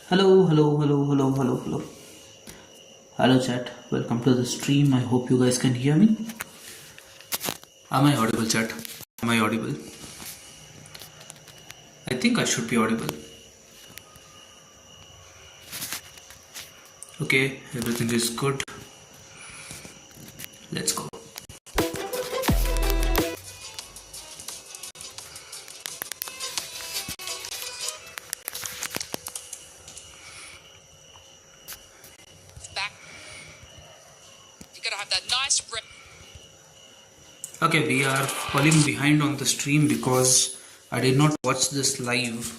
Hello, hello, hello, hello, hello, hello. Hello, chat. Welcome to the stream. I hope you guys can hear me. Am I audible, chat? Am I audible? I think I should be audible. Okay, everything is good. Let's go. Back. You gotta have that nice rip. Okay, we are falling behind on the stream because I did not watch this live.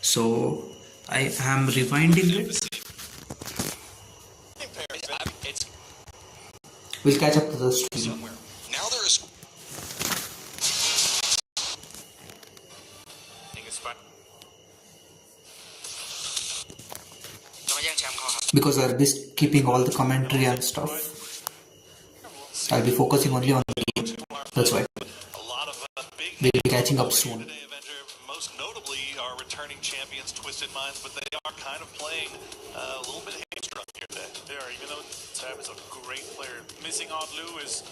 So I am rewinding it. We'll catch up to the stream. Now there is. Because I'll be keeping all the commentary and stuff. I'll be focusing only on the game. That's why. We'll be catching up soon. Most notably are returning champions, Twisted Minds, but they are kind of playing a little bit hamstrung here today. They are, even though Tab is a great player. Missing out Lou is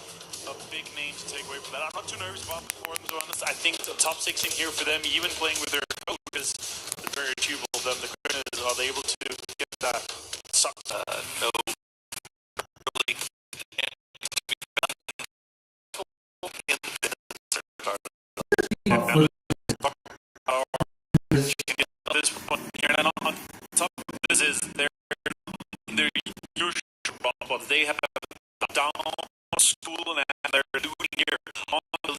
a big name to take away from that. I'm not too nervous about it, for them, to be honest. I think the top 6 in here for them, even playing with their coach, is very achievable for them. The question is, are they able to get that sucked? No. This point here, and on top of this is their usual problems. They have down school and they're doing here on the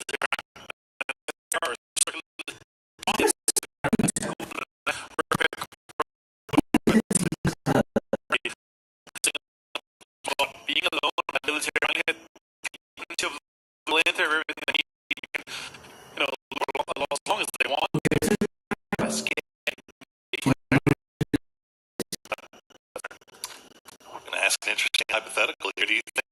being alone in the military, everything, you know, as long as they want. I'm going to ask an interesting hypothetical here. Do you think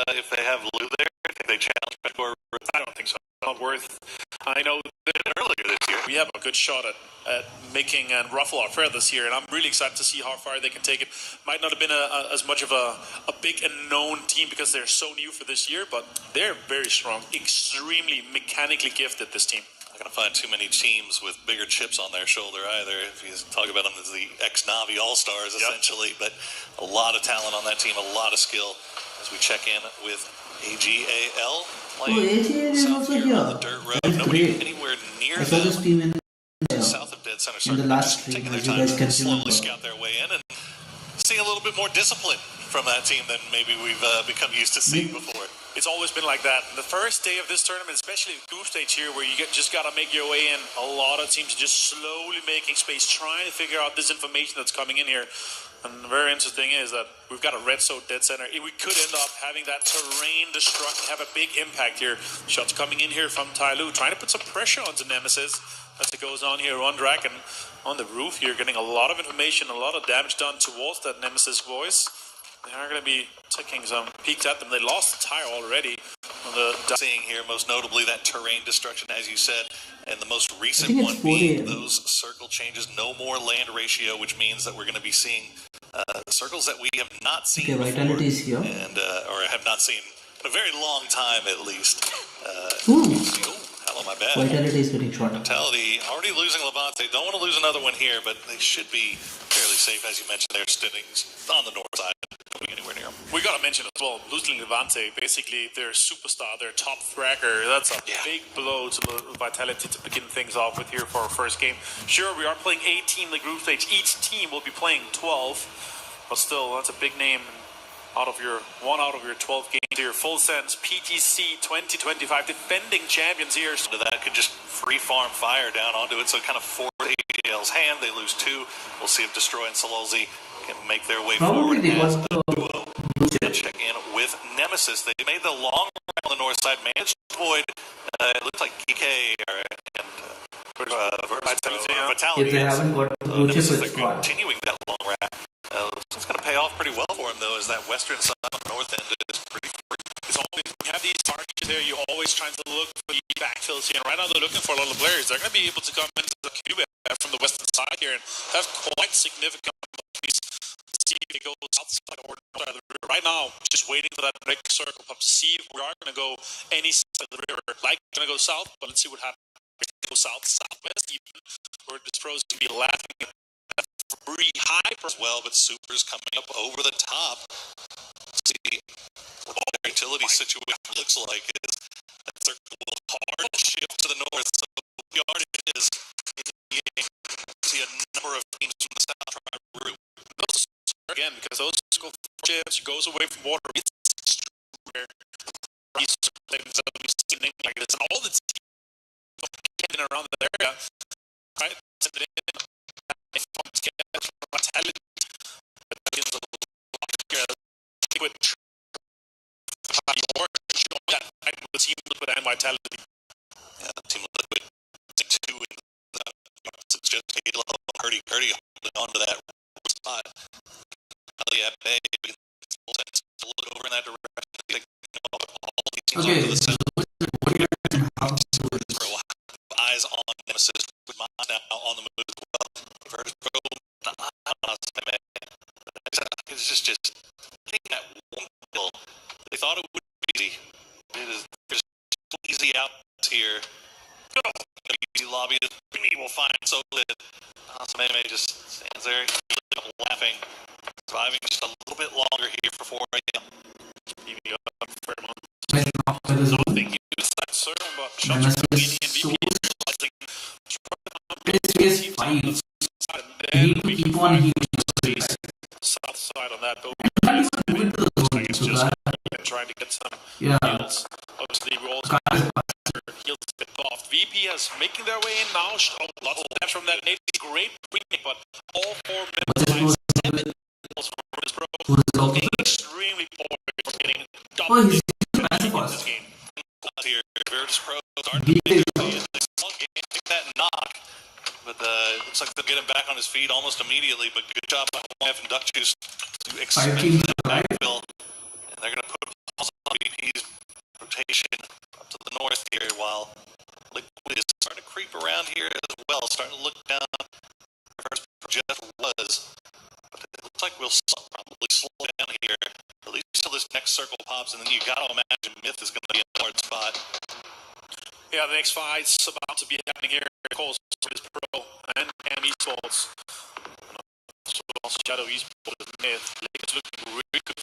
if they have Lou there, they challenge Bedwar? I don't think so. Not worth. I know that Earlier this year, we have a good shot at making and ruffle our fair this year, and I'm really excited to see how far they can take it. Might not have been as much of a big and known team because they're so new for this year, but they're very strong, extremely mechanically gifted, this team. not going to find too many teams with bigger chips on their shoulder either. If you talk about them as the ex-Navi All-Stars, essentially, but a lot of talent on that team, a lot of skill. As we check in with AGAL playing south here on the dirt road. Nobody anywhere near them. South of Dead Center in the last stream, taking their as you time guys can to slowly remember. scout their way in and seeing a little bit more discipline from that team than maybe we've become used to seeing before. It's always been like that. The first day of this tournament, especially the group stage here, where you just got to make your way in, a lot of teams are just slowly making space, trying to figure out this information that's coming in here. And the very interesting is that we've got a red so dead center. We could end up having that terrain destruct, have a big impact here. Shots coming in here from Tyloo, trying to put some pressure onto Nemesis as it goes on here on Draken. On the roof here, getting a lot of information, a lot of damage done towards that Nemesis voice. They are going to be taking some peeks at them. They lost the tire already. Seeing here, most notably, that terrain destruction, as you said, and the most recent one being those circle changes, no more land ratio, which means that we're going to be seeing circles that we have not seen before, here. and or have not seen in a very long time, at least. Hello, my bad. Vitality is getting short. Vitality already losing Levante. Don't want to lose another one here, but they should be fairly safe, as you mentioned. They're sitting on the north side. Don't be anywhere near them. We got to mention as well, losing Levante, basically their superstar, their top fracker. That's a big blow to Vitality to begin things off with here for our first game. Sure, we are playing 18 in the group stage. Each team will be playing 12, but still, that's a big name. Out of your 12 games here, full sense PTC 2025 defending champions here. So that could just free farm fire down onto it, so it kind of forced AGL's hand. They lose 2. We'll see if Destroy and Sololzi can make their way forward as a duo. Check in with Nemesis. They made the long run on the north side, managed to avoid. It looks like GK and Vitality. If they haven't got blue chip, it's fine. Continuing that long run. It's going to pay off pretty well for him, though, as that western side on the north end is pretty free. It's always, when you have these targets there, you're always trying to look for the backfills here. And right now, they're looking for a lot of players. They're going to be able to come into the cube from the western side here and have quite significant opportunities to see if it goes outside or north of the river. Right now, just waiting for that big circle pop to see if we are going to go any side of the river. Like, going to go south, but let's see what happens. Go south, southwest, even, where this pro's going to be laughing at pretty high as well, but Super's coming up over the top. See what their utility situation looks like is that circle will hard shift to the north. So the yard it is in the game. See a number of teams from the south try to route. Again, because those circle shifts goes away from water. It's where these things like this, and all the teams getting around the area, right? Send it in. Vitality. With the team liquid and vitality. Yeah, team liquid 2 in it's just Halo, Hurdy holding on to that spot. Yeah, look over in that direction. All these teams Okay, to the south. so Eyes on Nemesis with mine now on the move as well. First it's just that one kill. They thought it would be easy. It is there's easy out here. Go easy lobby. We will find so good. So Meme just stands there laughing, surviving just a little bit longer here for 4 a.m. I think he was that certain, but shots are leading in VP. This is 5. You need to keep on healing. South side on that, trying to get some heals. Obviously, we also heals a bit off. VP is making their way in now. Lots of damage from that nade. Great winning, but all 4 members from this pro looking extremely poor for getting double in this game. Here, Virtus Pro starting to get that knock. But looks like they'll get him back on his feet almost immediately. But good job by F and Duck Juice to expand that backfill. And they're going to put pause on VP's rotation up to the north here, while Liquid is starting to creep around here as well, starting to look down. First Jeff was, but it looks like we'll probably slow down here, at least till this next circle pops, and then you got to imagine Myth is going to be in a hard spot. Yeah, the next fight's about to be happening here. Of course, is Pro and Esports. So also Shadow Esports is Myth. Lakers looking really good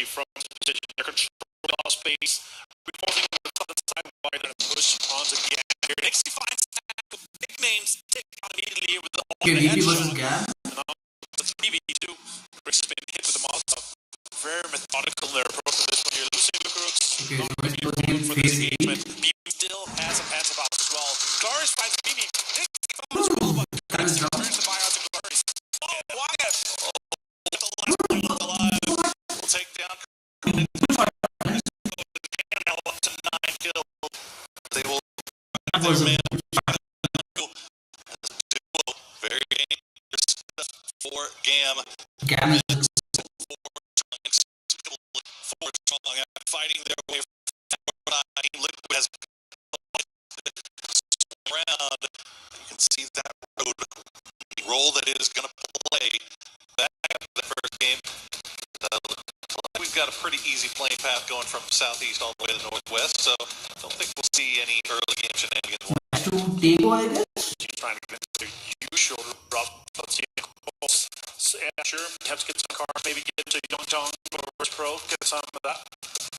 from this position. They're controlling our space, reporting on the southern side wide and push onto the end here. Next he finds big names take out immediately here with the headshot. And now it's BB2. Bricks has been hit with the Molotov. Very methodical in their approach to this one here. Losing the crooks. For this engagement. BB still has a passive out as well. Glorious finds BB. Turns the buyout to Glorious. Oh, Wyatt! We'll take down now up to 9 kills. They will very dangerous for Gam. Gam is four strong fighting their way from Liquid has around. You can see that road role that it is going to play back after the first game. We've got a pretty easy playing path going from southeast all the way to the northwest, so I don't think we'll see any early game shenanigans. to take away this. She's trying to get the usual drop. So, yeah, sure, have to get some cars, maybe get into Youngtown or Pro, get some of that.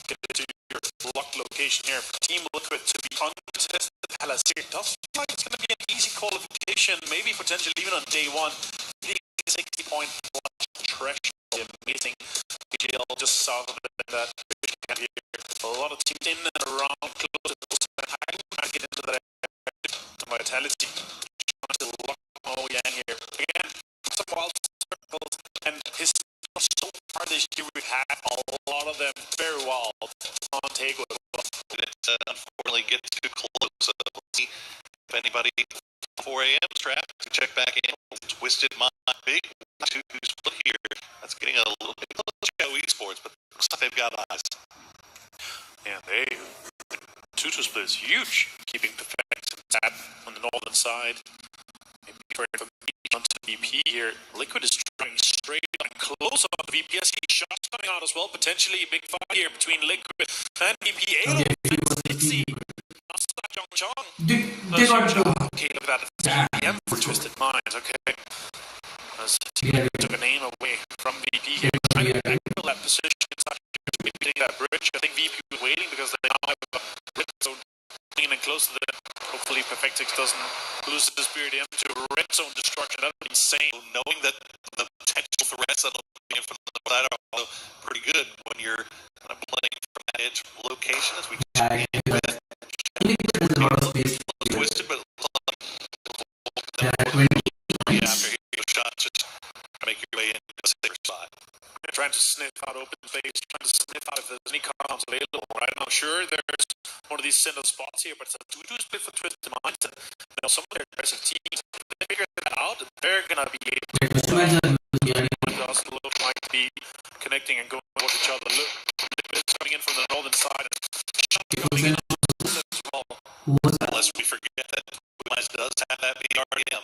Get into your locked location here. Team Liquid to be uncontested Palace here. Does feel like it's going to be an easy qualification, maybe potentially even on day one. 60-point threshold, amazing. PGL just south of that. A lot of teams in and around close to I get into that vitality. Trying to lock Yang here. Again, some wild circles, and his so far this year we've had a lot of them very wild on take with. Unfortunately get too close. We'll see if anybody 4 a.m. trap to check back in. Twisted Mind, big 2 split here. That's getting a little bit close to Esports, but looks like they've got eyes. Yeah, they 2-2 split is huge. Keeping perfect that on the northern side. Maybe for onto VP here. Liquid is trying straight on close on the VP. I see shots coming out as well. Potentially a big fight here between Liquid and VP. They got Okay, look at that. PM for Twisted Minds. Okay. As took a name away from VP here. Trying to backfill that position. It's not getting that bridge. I think VP was waiting because they now have a red zone in and close to the. Hopefully Perfectix doesn't lose his spirit into red zone destruction. That would be insane. Knowing that the potential threats that'll be in from the side are also pretty good when you're kind of playing from that edge location as we there's a lot of space. twisted, but after your shot, just make your way into a safer spot. Trying to sniff out open space, trying to sniff out if there's any comms available, right? I'm sure there's one of these center spots here, but it's a 2-2 split for Twisted Minds. And, you know, some of their aggressive teams, if they figure that out, they're gonna be able to also look like to be connecting and going towards each other. Look, it's coming in from the northern side. Unless we forget that Minds does have that BRDM.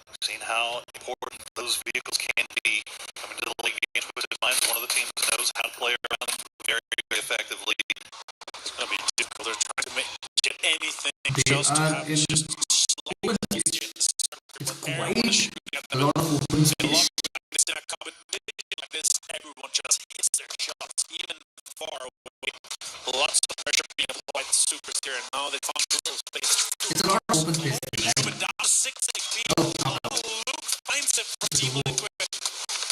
We've seen how important those vehicles can be coming to the late games. Twisted Minds, one of the teams that knows how to play around them very, very effectively. It's going to be difficult. They're trying to get anything just to have just slight digits. It's quite a lot of open space. In a competition like this, everyone just hits their shots, even far away. Lots of pressure being applied to Supers here, and now they found a little space. It's a lot of open space. Liquid down to 6 HP. Luke finds it from Team Liquid.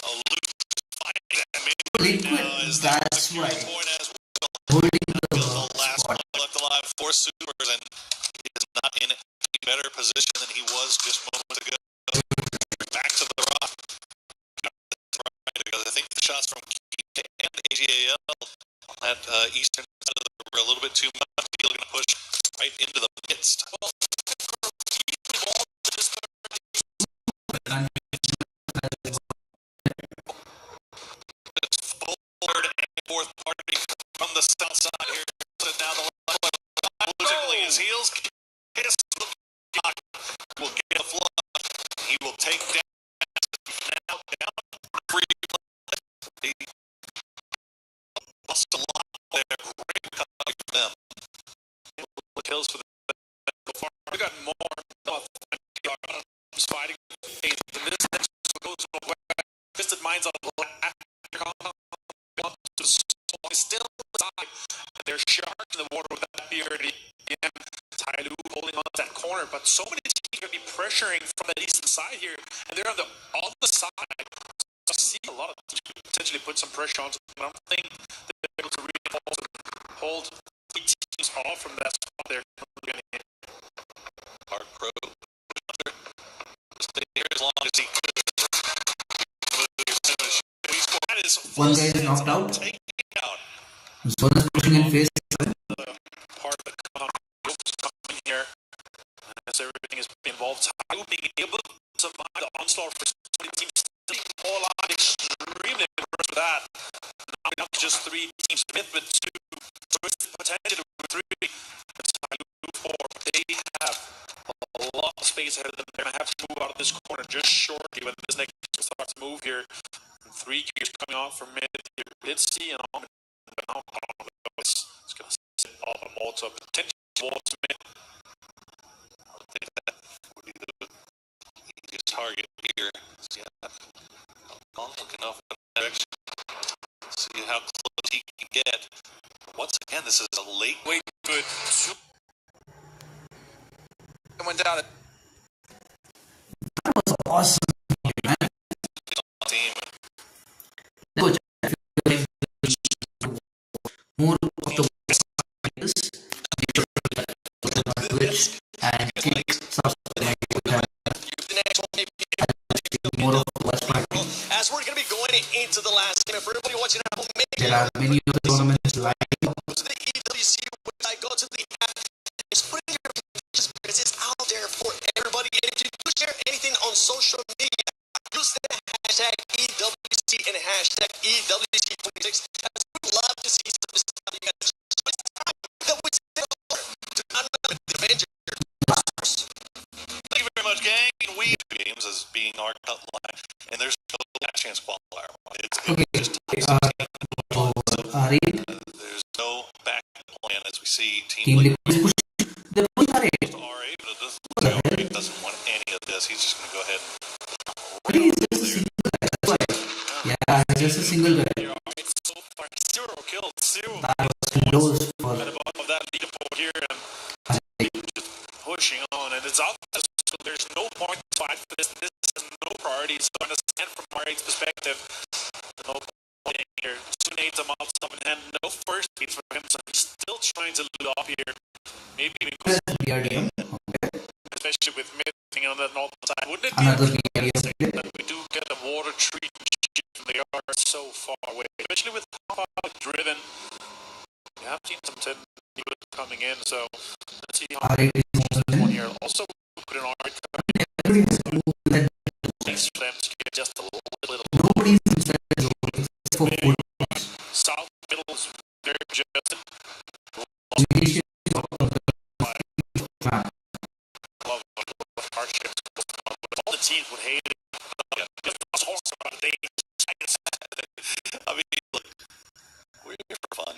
Luke finding that Liquid, that's right. Holding the last one left alive for Supers, and he is not in any better position than he was just moments ago. Back to the rock. Because I think the shots from Key and AGAL on that eastern side of the river a little bit too much. He's looking to push right into the midst. It's forward and fourth party from the south side here. Now the left losing his heels. Kiss will get a flood. He will take down down free. He lost a lot there. Great comeback for them. Kills for the we got more fighting in this next goes to the west. Twisted Minds on the left. Still inside. They're shark in the water with that beard. Again, Tyloo holding on to that corner, but so many teams are going to be pressuring from that eastern side here, and they're on the other side. I see a lot of teams potentially put some pressure on them, but I don't think they're able to really hold teams off from that spot there. Hard Pro stay here as long as he could. One guy is knocked out. Zone is pushing in phase 7. Part of the coming here as everything is involved. Tyloo being able to survive the onslaught for so many teams. All out extremely impressed with that. Now just 3 teams. Smith with 2. So it's potential with 3. It's Tyloo 4. They have a lot of space ahead of them. They're going to have to move out of this corner just shortly when this next starts to move here. 3 gears coming off from mid here. Blitzy and on. It's going to sit off a Malta. Potential towards mid. I think that would be the easiest target here. See how looking off in that direction. See how close he can get. Once again, this is a late. Wait, good. Went down. That was awesome, man. Team. Coach, I feel like more of the players Twitch and click subscribe more of Watchparty. As we're going to be going into the last game, for everybody watching at home, There are many of the tournaments live. go to the EWC website, go to the app, just put in your applications because it's out there for everybody. And if you do share anything on social media, use the hashtag EWC and hashtag EWC26. As we'd love to see some stuff you guys. So it's time that we sit over to another adventure. Thank you very much, gang. We games as being being our cut line, and there's no back chance qualifier. It's Okay. just there's no back plan as we see Team Team Liquid is pushing. They're pushing RA. RA, but it doesn't look like RA doesn't want any of this. He's just going to go ahead and Really, it's just a single guy. That's why. Yeah, it's just a single guy. So far, 0 kills, 0 That was close for at the bottom of that leaderboard here, and just pushing on, and it's obvious so there's no point to fight for this. This has no priority. So I understand from Marik's perspective, no point here. 2 nades a mouse up in hand, no first aid for him, so he's still trying to loot up here. Maybe even BRDM. especially with mid thing on that north side. Wouldn't it Another be BRDM. that we do get a water treatment ship and they are so far away, especially with how far driven. We have seen some 10 coming in, so let's see how RA is this one here. Also put an art everybody has moved that. thanks for them to get just a little Nobody's inside the zone except for full. south middle is very just Initiation of the map. love of hardships. All the teams would hate it. It's horse about they I mean, look, we're here for fun.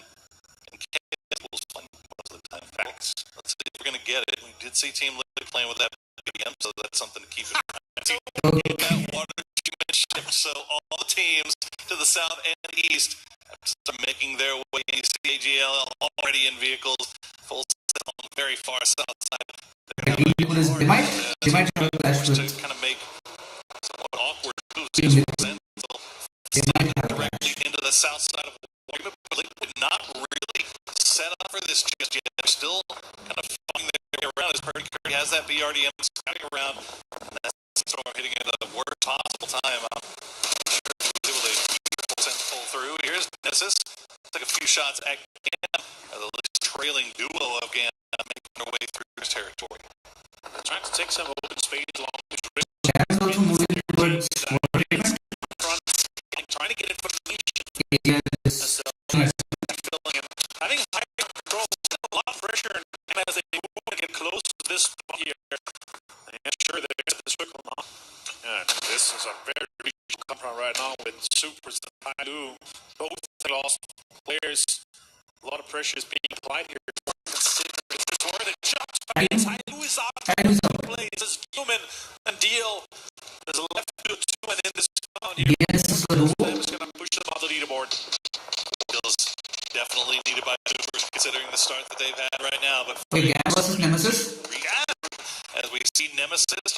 And chaos was fun most of the time. Facts. Let's see if we're going to get it. We did see Team Liquid playing with that BM, so that's something to keep in mind. That water treatment ship, so all the teams to the south and east are making their way. You see AGL already in vehicles, full set on the very far south side. They might have a clash to with kind of make somewhat awkward moves. Team Liquid. They might have a Directly clash. into the south side of Liquid, not really set up for this just yet. They're still kind of finding their way around as Purdy Curry has that BRDM scouting around. And that's sort of hitting at the worst possible time. Able to pull through. Here's Nemesis. Took a few shots at Gam. The trailing duo of Gam making their way through his territory. trying to take some open space along the strip. Gam is also moving towards water treatment. Trying to get information. Area is So, filling in. I think high control, a lot of pressure, and as they want to get close to this spot here, I'm sure there's the circle now. And this is a very big compound right now with Supers and Pailu. Both lost players. A lot of pressure is being applied here. Consider the shots. Pailu is out. Plays as human and deal. There's a left to 2 and in this round here. Yes, It's going to push them off the leaderboard. Skills definitely needed by Supers considering the start that they've had right now. But okay, Gam versus Nemesis. as we see Nemesis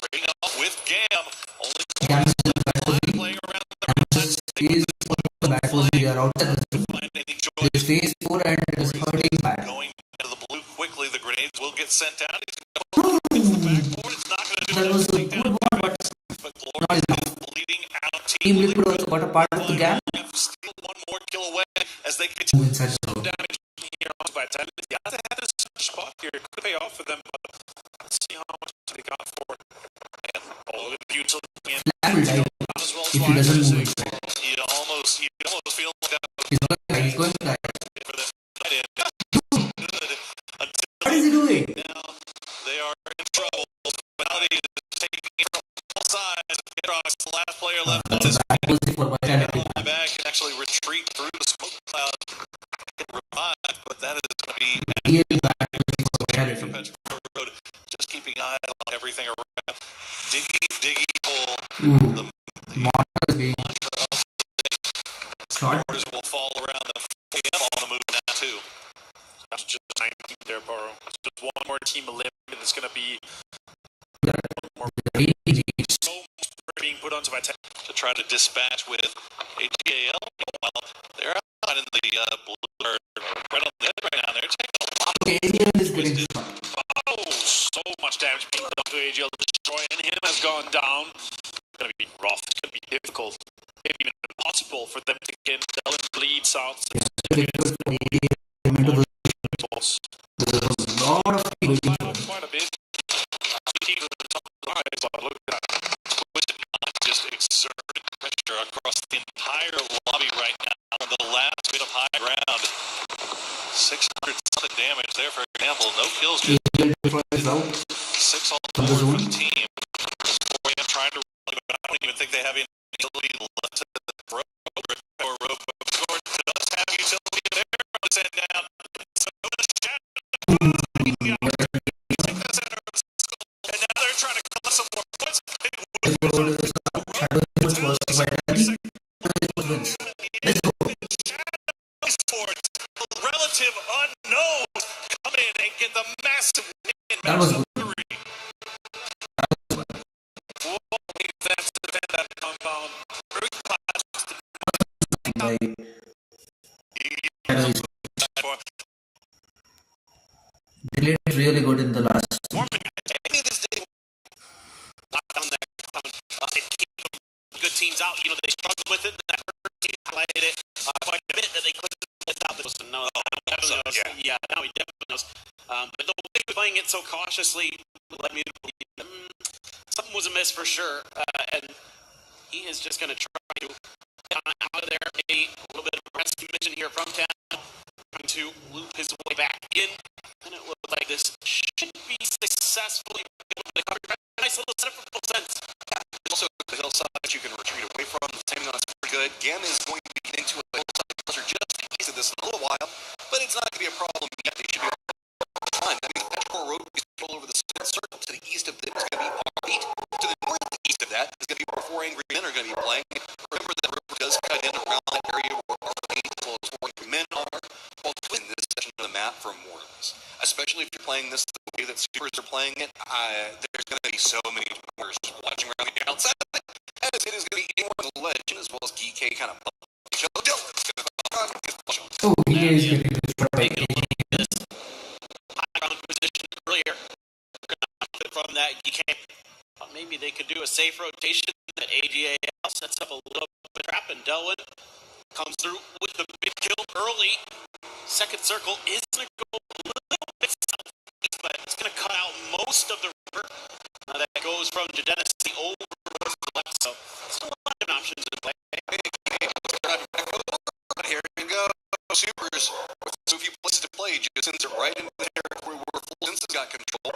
breaking off with Gam. Only Gam is in the back position. playing around Nemesis is on the back position. They are outside the zone. find any joy It is phase 4 and it is hurting bad. going into the blue quickly. The grenades will get sent down. He's going to the backboard. It's not going to do That was a anything good down. one, But not Glory enough. is bleeding out. Team Liquid also got a part of the Gam. Still one more kill away as they Move continue. inside the zone. Damage here on Vitality. Yeah, they had a spot here. It could pay off for them, but let's see how much they got for it. And all the beautiful and Flag will die as well. if he doesn't move inside. You almost feel like that was He's going to die. He's going to die. for them. Good until What is he doing? now they are in trouble. Vitality is taking it from all sides. Pedro's the last player left on That's a this bad position for Vitality. on the back can actually retreat through the smoke cloud and revive, but that is going to be Really bad position for for Vitality. Petra Road. Just keeping eyes on everything around. Diggy hole. Ooh, The Monster is being shot. orders will fall around the PM on the move now too. that's just 19 there, Burrow. It's just one more team eliminated. It's going to be Really so much pressure being put onto Vitality. To try to dispatch with AGAL. Well, they're out in the blue or right on the edge right now. They're taking a lot of Alien is getting shot. Oh, so much damage being done to AGL. Destroy and him has gone down. It's going to be rough. It's going to be difficult. Maybe even impossible for them to get Dell and bleed south. Difficult for Alien into the Boss. There's a lot of people waiting for him. Quite a bit. Teams at the top of the line, but look at that. twisted knot, just exerted pressure across the entire lobby right now. On the last bit of high ground. 600 something damage there, for example. No kills, just Alien destroys out. 6 all From the forward for zone. the team. 4AM trying to the opposite center of the circle, and now they're trying to collect some more points. Shadow Sports was vitality. Wins. Let's go. Sports, relative unknowns come in and get the massive win. That was good. That's the defend that compound. By Shadow Sports. They played really good in the last. Any of this day, Down there, good teams out. You know, they struggled with it. That hurt team highlighted it quite a bit that they couldn't stop it. No, yeah, now he definitely knows. But the way he's playing it so cautiously led me to believe something was amiss for sure. And he is just going to try to get out of there. A little bit of a rescue mission here from town, trying to loop his way back in. And it looks like this should be successfully able to cover. Nice little setup for full sense. there's also the hillside that you can retreat away from. The timing on it's pretty good. Gam is going to be getting into a hillside closer just east of this in a little while, but it's not going to be a problem yet. They should be able to find. I mean, the Petro Road is all over the circle. To the east of this is going to be R8. To the northeast of that is going to be where 4 Angry Men are going to be playing. Remember that river does cut in around that area where R8 as well as 4 Angry Men are. Well, twin this section of the map for Mortals. Especially if you're playing this the way that Supers are playing it, there's going to be so many Mortals watching around the outside, as it is going to be anyone's legend as well as GK kind of. Oh, he is getting destroyed by High ground position earlier. From that, GK. Maybe they could do a safe rotation that AGAL sets up a little bit of trap, and Delwyn comes through with the big kill early. Second circle is going to go a little bit southeast, but it's going to cut out most of the river. That goes from Genesee over to the left, so still a lot of options in play. Here we go. Supers with so few places to play. Just sends it right into the territory where Full Sense has got control.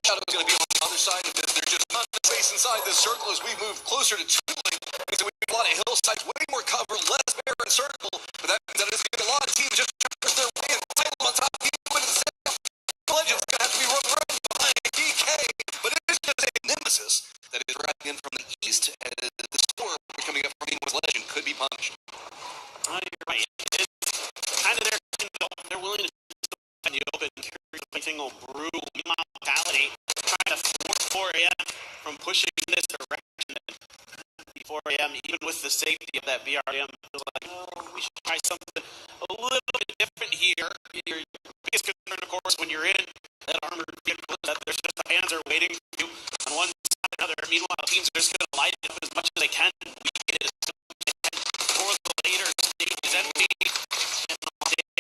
Shadow's going to be on the other side of this. There's just not enough space inside this circle as we move closer to Tooling. So we have a lot of hillsides, way more cover, less barren circle. But that means that it's going to be a lot of teams just push their way and title on top of the center. Legends going to have to be running behind DK. But it is just a nemesis that is riding in from the east. And the storm coming up from anyone's legend could be punished. You're right. It's kind of they're willing to find the open, everything will brew mentality, trying to force 4 AM from pushing in this direction. 4 AM, even with the safety of that VRM, feels like, we should try something a little bit different here. Your biggest concern, of course, when you're in that armored vehicle, is that there's just a Panzer waiting for you on one side or another. Meanwhile, teams are just going to light it up as much as they can. For the later stage is empty.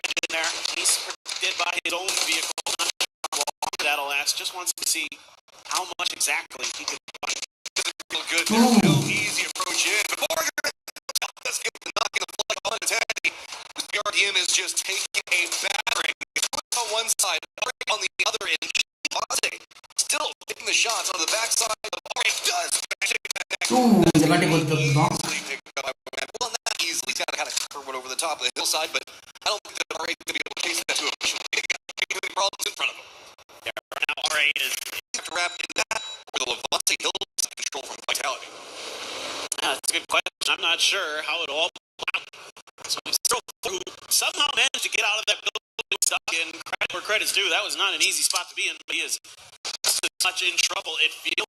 In there, he's protected by his own vehicle. Not sure how long that'll last. Just wants to see how much exactly he can find. Real good. There's no easy approach in. But Morgan, let's get the knock in the flag on his head. The RDM is just taking a battering. It's on one side, on the other end. Still taking the shots on the backside of Ori. Does Ooh, they got him with the knock. Well, not easily. He's got to kind of curve it over the top of the hillside, but I don't think that RA is going to be able to chase that to a mission. Any problems in front of him. Yeah, right now RA is to wrap in that where the Levante Hills control from Vitality. That's a good question. I'm not sure how it all played out. So somehow managed to get out of that building stuck in. Credit where credit's due. That was not an easy spot to be in, but he is just as much in trouble. It feels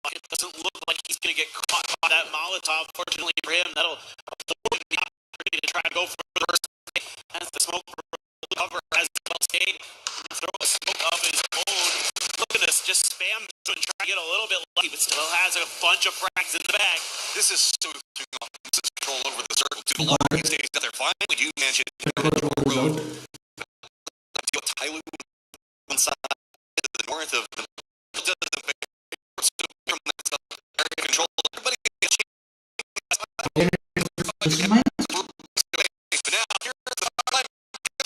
like it doesn't look like he's going to get caught by that Molotov. Fortunately for him, that'll afford him the opportunity to try to go for the first as the smoke cover as well stayed. Throw a smoke of his own. Look at this, just spams and try to get a little bit lucky, but still has a bunch of frags in the bag. This is so control over the circle to the long stage that they're finally do manage it. Road. Tyloo one side to the north of the control. Everybody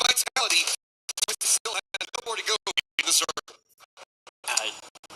Vitality still has nowhere to go in the circle.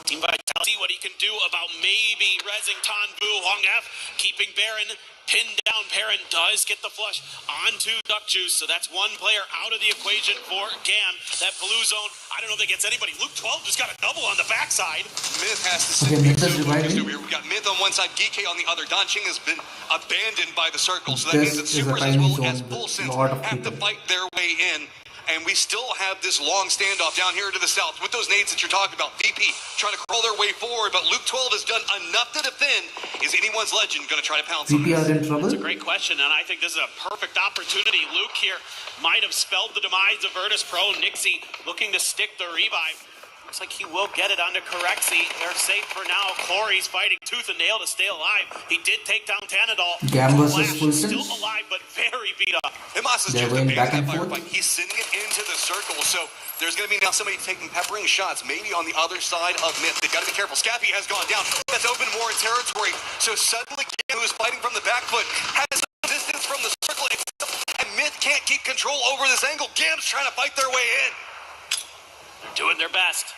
Team Vitality, what he can do about maybe rezzing Tanbu. Hong F keeping Baron pinned down. Perrin does get the flush onto Duck Juice, so that's one player out of the equation for GAM. That blue zone, I don't know if that gets anybody. Luke 12 just got a double on the backside. Myth has to Okay, Myth is reviving. We've got Myth on one side, Geeky on the other. Danching has been abandoned by the circle, so that This means that is a Supers as tiny well zone as with Full Sense lot of have to people. fight their way in. And we still have this long standoff down here to the south with those nades that you're talking about. VP trying to crawl their way forward, but Luke 12 has done enough to defend. Is anyone's legend going to try to pounce on VP this? are in trouble. It's a great question, and I think this is a perfect opportunity. Luke here might have spelled the demise of Virtus Pro. Nixie looking to stick the revive. Looks like he will get it onto Correxy. They're safe for now. Corey's fighting tooth and nail to stay alive. He did take down Tanadol. GAM versus Flash, Full still Sense. alive, but very beat up. Himas is They're just going abandoned back and that forth. firefight. He's sending it into the circle, so there's going to be now somebody taking peppering shots, maybe on the other side of Myth. They've got to be careful. Scappy has gone down. That's open more territory. So suddenly, Gam, who's fighting from the back foot, has distance from the circle, and Myth can't keep control over this angle. Gam's trying to fight their way in. They're doing their best.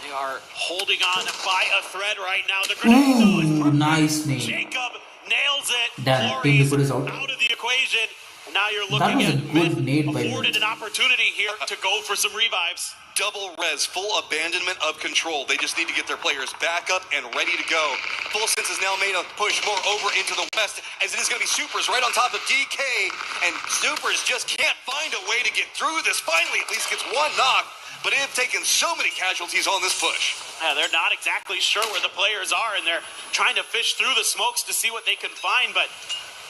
They are holding on by a thread right now. The grenade though, is Ooh, perfect. nice name. Jacob nails it. Damn, Corey's Team Liquid is out. of the equation. And now you're That looking was a at good Myth nade by afforded Myth. an opportunity here to go for some revives. Double res, full abandonment of control. They just need to get their players back up and ready to go. Full Sense has now made a push more over into the west, as it is going to be Supers right on top of DK, and Supers just can't find a way to get through this. Finally, at least gets one knock, but they have taken so many casualties on this push. Yeah, they're not exactly sure where the players are, and they're trying to fish through the smokes to see what they can find, but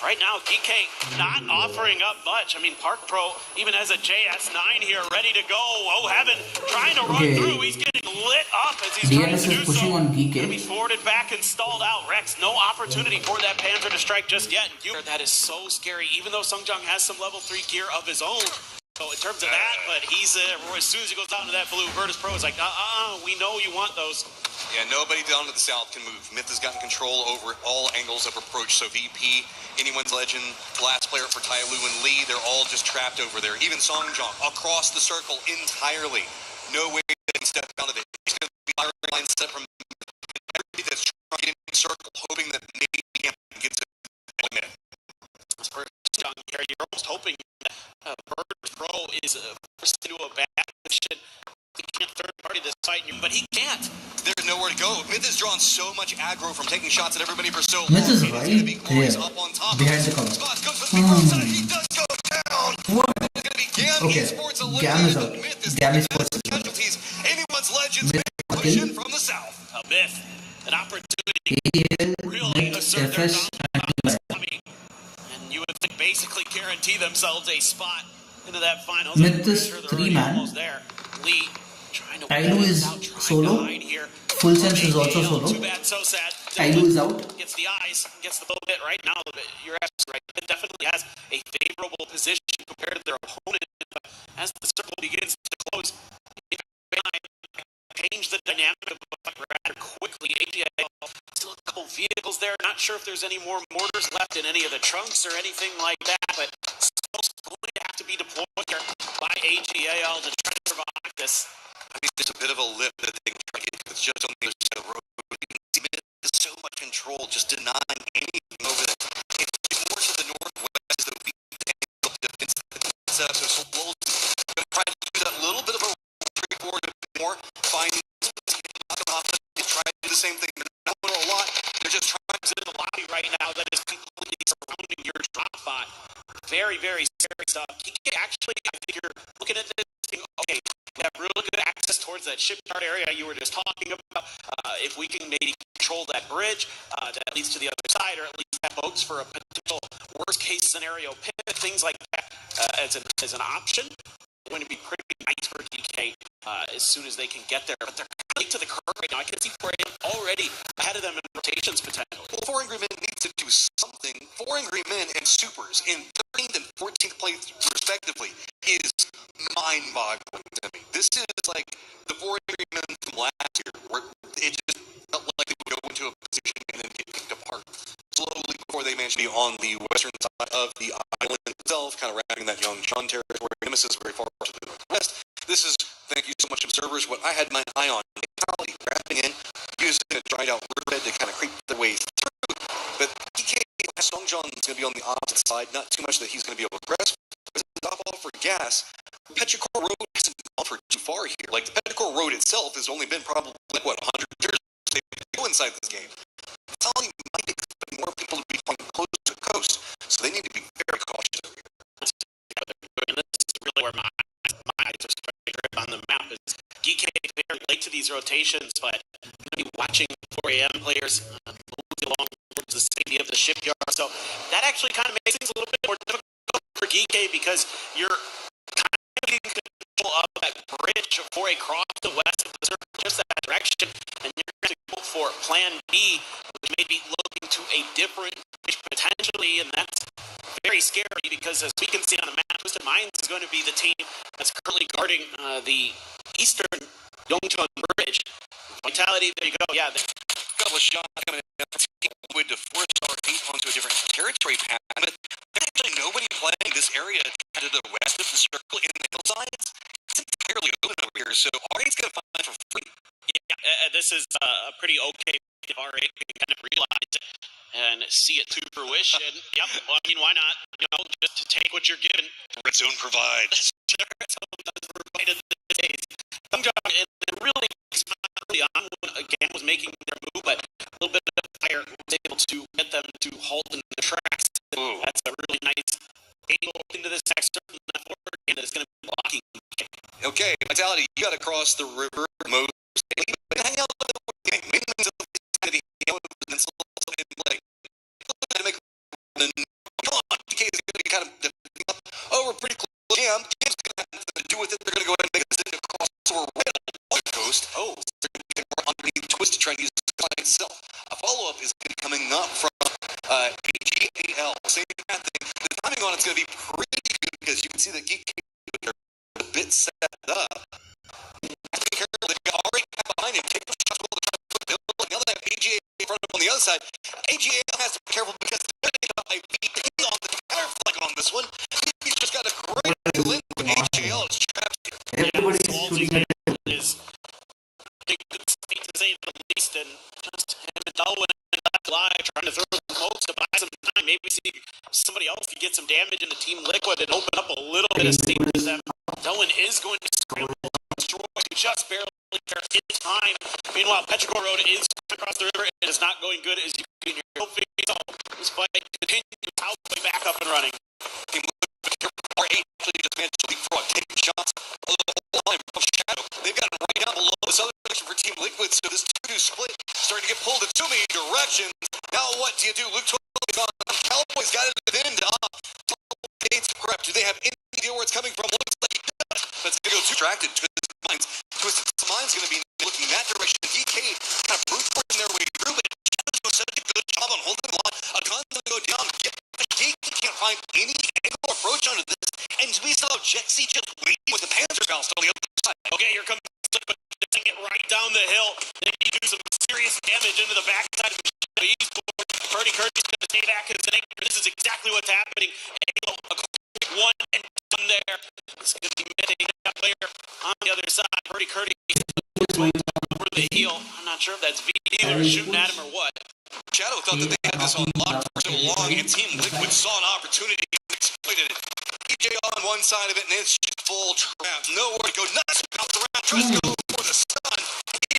right now, DK not offering up much. I mean, Park Pro even has a JS9 here ready to go. Oh, Heaven trying to run Okay. through. He's getting lit up as he's DNS trying to is do pushing so. on DK. Gonna be forwarded back and stalled out. Rex, no opportunity for that Panther to strike just yet. That is so scary, even though Sungjung has some level 3 gear of his own. So in terms of that, but he's as soon as he goes down to that blue, Virtus Pro is like, we know you want those. Yeah, nobody down to the south can move. Myth has gotten control over all angles of approach. So VP, anyone's legend, last player for Tai Lu and Lee, they're all just trapped over there. Even Songjong across the circle entirely. No way they can step out of it. He's going to be firing line set from everybody that's trying to get in the circle, hoping that maybe he gets it in a minute. Young here, you're almost hoping that Virtus Pro is forced into a bad position. He can't third party this fight, but he can't. There's nowhere to go. Myth has drawn so much aggro from taking shots at everybody for so long. Myth is It right gonna be Corey's here, up on top. behind the cover. Spots goes for the big outside. He does go down. What? It's gonna be Gam. Okay, Esports Gam is eliminated. out. Myth is Gam is taking first. casualties. Anyone's legends Myth make a push kill. in from the south. A myth, an opportunity ADL, really Myth, assert their FS, dominance. and Team And you would think basically guarantee themselves a spot into that finals. Myth I'm pretty is sure they're 3 already man. almost there. Lee trying to Tailu win is out, trying solo. to hide here. Full Sense is also ADL, solo. Too bad, so sad. Tailu is out. Gets the eyes, gets the little bit right now. You're absolutely right. It definitely has a favorable position compared to their opponent. But as the circle begins to close, change the dynamic of the fight rather quickly. AGL still a couple vehicles there. Not sure if there's any more mortars left in any of the trunks or anything like that, but still going to have to be deployed here by AGL to try to survive this. I mean, there's a bit of a lift that they can try to get. It's just on the other side of the road. There's so much control, just denying anything over there. It's more to the northwest that we defense set up. So Swol's going to try to use that little bit of a trick forward a bit more, finding try to do the same thing. They're not doing a lot. They're just trying to the lobby right now that is completely surrounding your drop spot. Very, very scary stuff. Actually, I think you're looking at this thing, okay, we have really good access towards that shipyard area you were just talking about. If we can maybe control that bridge that leads to the other side, or at least have boats for a potential worst case scenario pivot, things like that as an option, going to be pretty nice for DK as soon as they can get there. But they're late to the curve right now. I can see 4AM already ahead of them in rotations potentially. Well, 4 Angry Men needs to do something. 4 Angry Men and Supers in 13th and 14th place respectively is mind-boggling to me. This is like the 4 Angry Men from last year, where it just felt like they would go into a position and then get picked apart slowly before they managed to be on the western side of the island itself, kind of wrapping that Young Chun territory. Nemesis very far to the northwest. This is, thank you so much, observers, what I had my eye on. Vitality wrapping in, using a dried out riverbed to kind of creep their way through. But DK, Songjon is going to be on the opposite side, not too much that he's going to be able to press. But off all for gas. Petrichor Road hasn't been offered too far here. Like, the Petrichor Road itself has only been probably, like, what, 100 years they go inside this game. Vitality might expect more people to be playing close to the coast, so they need to be very cautious over here. And this is really where my eyes are starting to grip on the map. Is DK very late to these rotations, but I'm going to be watching 4 a.m. players moving along towards the safety of the shipyard. So that actually kind of makes things a little bit more difficult for DK because you're kind of in control of that bridge for a cross to west of the circle, just that direction, and you're going to go for plan B, which may be looking to a different bridge potentially, and that's very scary because as we can see on the map, Twisted Minds is going to be the team that's currently guarding the eastern Yongchun Bridge. Vitality, there you go. Yeah, Couple of shots coming in to force our 8 onto a different territory path, but there's actually nobody playing this area to the west of the circle in the hillsides. It's entirely open over here, so R8's going to find for free. Yeah, this is a pretty okay if R8 can kind of realize it and see it to fruition. Yep, well, I mean, why not? You know, just to take what you're given. Red Zone provides. Songjon, it really early on when again was making their move, but a little bit of fire was able to get them to halt in the tracks. Ooh. That's a really nice angle into this next circle, and it's going to be blocking. Okay, Vitality, you got to cross the river most. Hang out a little bit. Maintenance of the play. To make come on, DK is going to be kind of up. Oh, we're pretty close. Jam. Jam's going to have nothing to do with it. They're going to go ahead and make a decision across the right on the coast. Oh, underneath Twist to try and use the side itself. A follow-up is going to be coming up from AGAL. Same kind of thing. The timing on it's going to be pretty good because you can see that Geek are a bit set up. Be careful. They've got already behind him. Take the shots while they're trying to put the hill. Now they have AGA in front of him on the other side. AGA has to be careful because they're going to be on the counter flag on this one. He's just got a great link with AGL. It's trapped. Everybody's shooting at it. Is I think it's safe to say the least, and just him and Darwin left live trying to throw the smokes to buy some time. Maybe see somebody else could get some damage in the Team Liquid and open up a little bit of steam to them. Darwin is going to destroy just barely there in time. Meanwhile, Petrichor Road is across the river. It is not going good as you can hear your face. This fight continues all the way back up and running. Team Liquid R8 actually just managed to leapfrog, taking shots all the whole line from Shadow. They've got it right down below this other direction for Team Liquid, so this 2-2 split starting to get pulled in too many directions. Now what do you do? Luke totally gone. Cowboys got it at the end. Gates prep. Do they have any idea where it's coming from? Looks like he does, but it's going to go too distracted. Twisted Mind's going to be looking that direction. DK kind of brute forcing their way through, but Shadow's doing such a good job on holding the line. A gun's going to go down. DK can't find any angle approach onto this, and we still have Jexy just waiting with the Panzer Faust on the other side. Okay, here comes Liquid, it right down the hill. They need to do some serious damage into the backside of the eastboard. Purdy Curdy's going to take back his anchor. This is exactly what's happening. A quick one and done there. It's going to be mid that player on the other side. Purdy Curdy over the heel. I'm not sure if that's VD or shooting at him or what. Shadow thought that they had this on lock for so long, and Team Liquid saw an opportunity and exploited it. EJ on one side of it, and it's just full trap. Nowhere to go. Nice bounce around. Tries to go for the stun.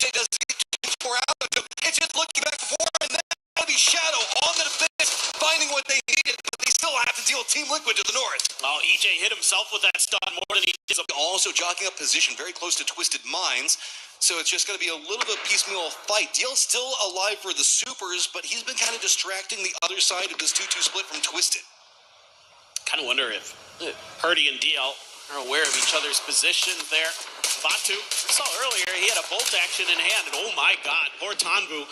EJ does get 4 out of it. It's just looking back for 4, and that'll be Shadow on the defense, finding what they needed, but they still have to deal with Team Liquid to the north. Well, EJ hit himself with that stun more than he did. Also jockeying up position very close to Twisted Minds. So it's just going to be a little bit of piecemeal fight. DL's still alive for the supers, but he's been kind of distracting the other side of this 2-2 split from Twisted. Kind of wonder if Purdy and DL are aware of each other's positions there. Batu, we saw earlier, he had a bolt action in hand, and oh my god, poor Tanvu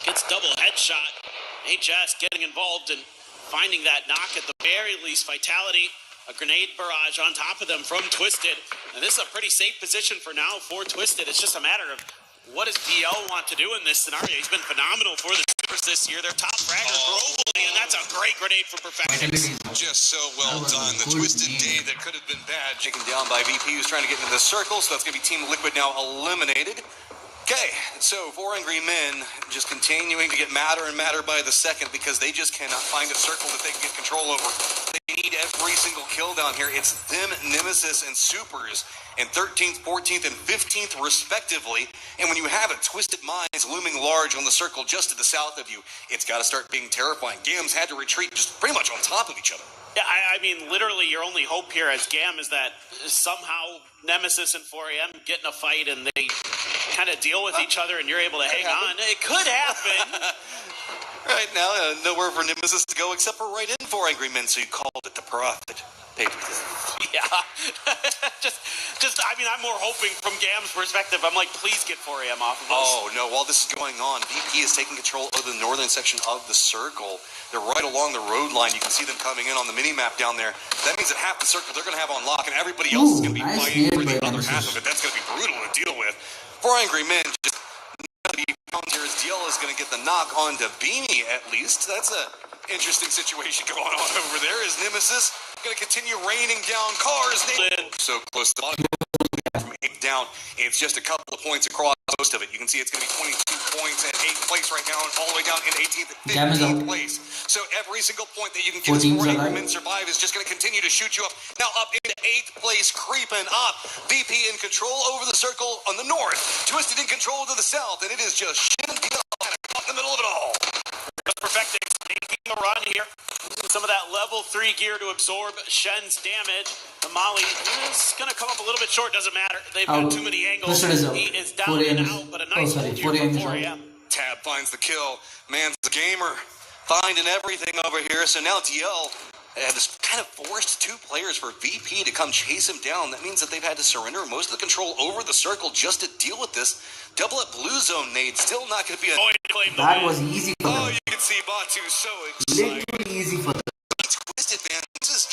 gets double headshot. HS getting involved and finding that knock at the very least. Vitality, a grenade barrage on top of them from Twisted. And this is a pretty safe position for now for Twisted. It's just a matter of what does DL want to do in this scenario. He's been phenomenal for the this year. They're top fragger globally, and that's a great grenade for perfection. Just so well done. The twisted day that could have been bad. Taken down by VP, who's trying to get into the circle, so that's going to be Team Liquid now eliminated. Okay, so 4 Angry Men just continuing to get madder and madder by the second because they just cannot find a circle that they can get control over. They need every single kill down here. It's them, Nemesis, and Supers in 13th, 14th, and 15th respectively. And when you have a Twisted Minds looming large on the circle just to the south of you, it's got to start being terrifying. Gams had to retreat just pretty much on top of each other. Yeah, I mean, literally, your only hope here as GAM is that somehow Nemesis and 4AM get in a fight and they kind of deal with each other and you're able to hang on. It could happen. Right now, nowhere for Nemesis to go except for right in 4 Angry Men, so you called it the Prophet. Yeah. I mean, I'm more hoping from GAM's perspective. I'm like, please get 4AM off of us. Oh, no, while this is going on, VP is taking control of the northern section of the circle. They're right along the road line. You can see them coming in on the mini-map down there. That means that half the circle they're going to have on lock, and everybody else is going to be fighting for the other half of it. That's going to be brutal to deal with. 4 Angry Men just be found here as DL is going to get the knock on to Beanie, at least. That's a interesting situation going on over there. Is Nemesis going to continue raining down cars? So close to the bottom. From 8 down, it's just a couple of points across most of it. You can see it's going to be 22 points at 8th place right now, and all the way down in 18th and 15th place. So every single point that you can get as 4 Angry Men survive is just going to continue to shoot you up. Now up into 8th place, creeping up. VP in control over the circle on the north, Twisted in control to the south, and it is just shit and deal kind of caught in the middle of it all. Perfecting, making a run here. Some of that level 3 gear to absorb Shen's damage. The Molly is going to come up a little bit short. Doesn't matter. They've got too many angles. He is down and out, but a nice hold here from 4AM. Tab finds the kill. Man's the gamer. Finding everything over here. So now DL has kind of forced 2 players for VP to come chase him down. That means that they've had to surrender most of the control over the circle just to deal with this. Double up blue zone nade. Still not going to be a... That was easy for them. Oh, you can see Batu so excited. Literally easy for them. Twisted, man.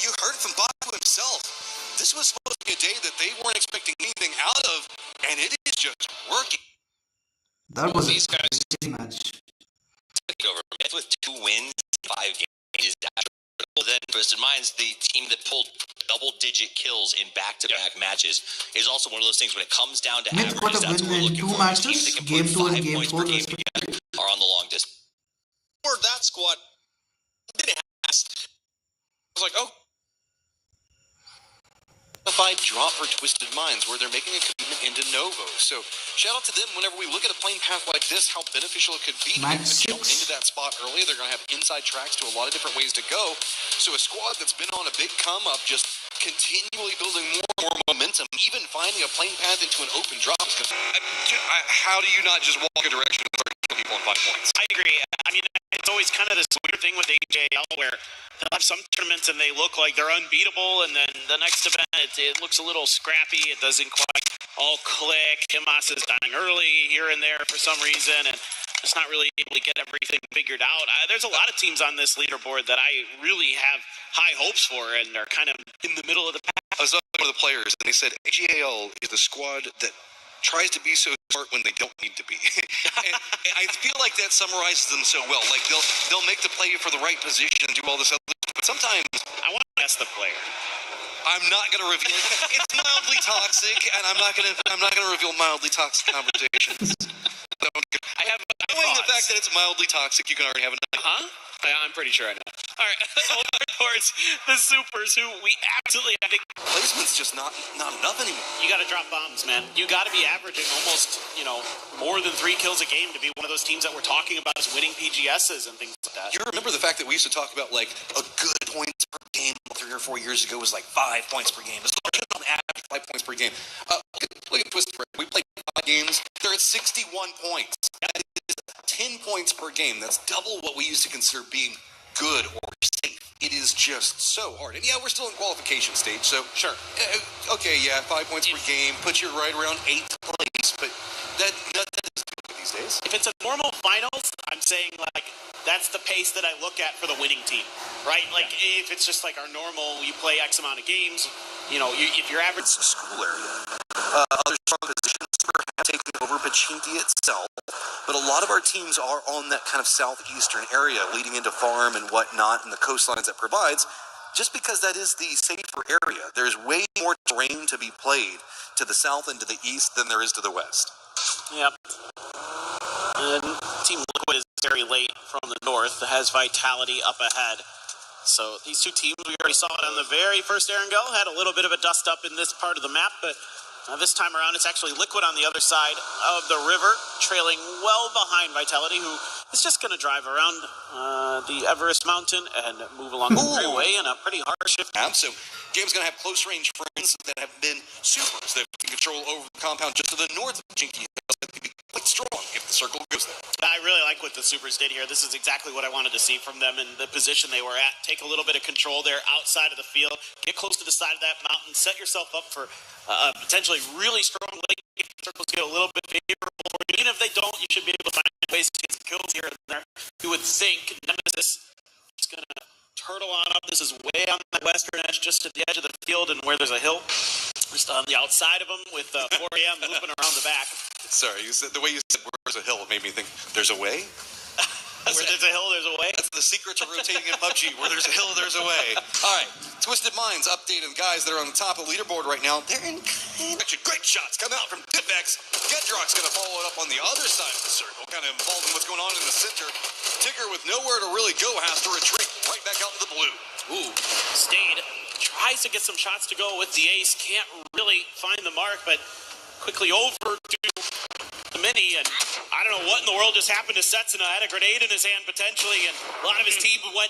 You heard it from Batu himself. This was supposed to be a day that they weren't expecting anything out of, and it is just working. That was these guys a match. over with 2 wins, 5 games. Then Twisted Minds, the team that pulled double-digit kills in back-to-back matches, is also one of those things when it comes down to Myth got averages. a That's what we're win in looking 2 for. matches, Teams that can game put 2 and 5 game points 4 per game together are on the long distance. For that squad, didn't ask. I was like, oh. Five drop for Twisted Minds, where they're making a commitment into Novo. So shout out to them. Whenever we look at a playing path like this, how beneficial it could be to jump into that spot early. They're going to have inside tracks to a lot of different ways to go. So a squad that's been on a big come up, just continually building more and more momentum, even finding a playing path into an open drop. How do you not just walk a direction and start killing people in 5 points? I agree. I mean, it's always kind of this weird thing with AJL where they'll have some tournaments and they look like they're unbeatable, and then the next event it looks a little scrappy. It doesn't quite all click. Timas is dying early here and there for some reason, and it's not really able to get everything figured out. There's a lot of teams on this leaderboard that I really have high hopes for, and are kind of in the middle of the pack. I was talking to the players, and they said AGAL is the squad that tries to be so smart when they don't need to be. and I feel like that summarizes them so well. Like they'll make the play for the right position and do all this other stuff, but sometimes I want to ask the player. I'm not going to reveal. It's mildly toxic, and I'm not going to reveal mildly toxic conversations. Knowing the fact that it's mildly toxic, you can already have an idea. Huh? I'm pretty sure I know. All right, over towards the Supers, who we absolutely, I think, Placement's just not enough anymore. you got to drop bombs, man. You got to be averaging almost, more than 3 kills a game to be one of those teams that we're talking about as winning PGSs and things like that. You remember the fact that we used to talk about like a good points per game 3 or 4 years ago was like 5 points per game. It's on average 5 points per game. Look at Twisted. We played 5 games. They're at 61 points. That is 10 points per game. That's double what we used to consider being good or safe. It is just so hard. And yeah, we're still in qualification stage, so Sure. Okay, yeah, 5 points per game puts you right around 8th place, but that doesn't do it these days. If it's a normal finals, I'm saying, that's the pace that I look at for the winning team, right? If it's just like our normal, you play X amount of games, if you're average... School area. Other strong positions, perhaps taking over Pachinki itself, but a lot of our teams are on that kind of southeastern area leading into farm and whatnot and the coastlines that provides, just because that is the safer area. There's way more terrain to be played to the south and to the east than there is to the west. Yep. And Team Liquid is very late from the north, has Vitality up ahead. So these two teams, we already saw it on the very first air and go, had a little bit of a dust up in this part of the map, but this time around it's actually Liquid on the other side of the river, trailing well behind Vitality, who is just going to drive around the Everest Mountain and move along the freeway in a pretty hard shift. So Game's going to have close range friends that have been supers that can control over the compound just to the north of Pachinki. That could be quite strong if the circle goes there. I really like what the supers did here. This is exactly what I wanted to see from them in the position they were at. Take a little bit of control there outside of the field. Get close to the side of that mountain. Set yourself up for potentially really strong late. If the circles get a little bit favorable for you. Even if they don't, you should be able to find ways to get some kills here and there. You would think Nemesis is going to turtle on up. This is way on the western edge, just at the edge of the field and where there's a hill. Just on the outside of them with 4 a.m. looping around the back. Sorry, you said, the way you said where's a hill made me think there's a way? Where there's a hill, there's a way. That's the secret to rotating in PUBG. Where there's a hill, there's a way. All right, Twisted Minds updated guys that are on the top of the leaderboard right now. They're in actually great shots come out from Divex. Gedrock's going to follow it up on the other side of the circle, kind of involved in what's going on in the center. Tigger with nowhere to really go has to retreat right back out into the blue. Ooh, Stayed tries to get some shots to go with the ace. Can't really find the mark, but quickly over to the mini, and I don't know what in the world just happened to Setsuna. Had a grenade in his hand potentially, and a lot of his team went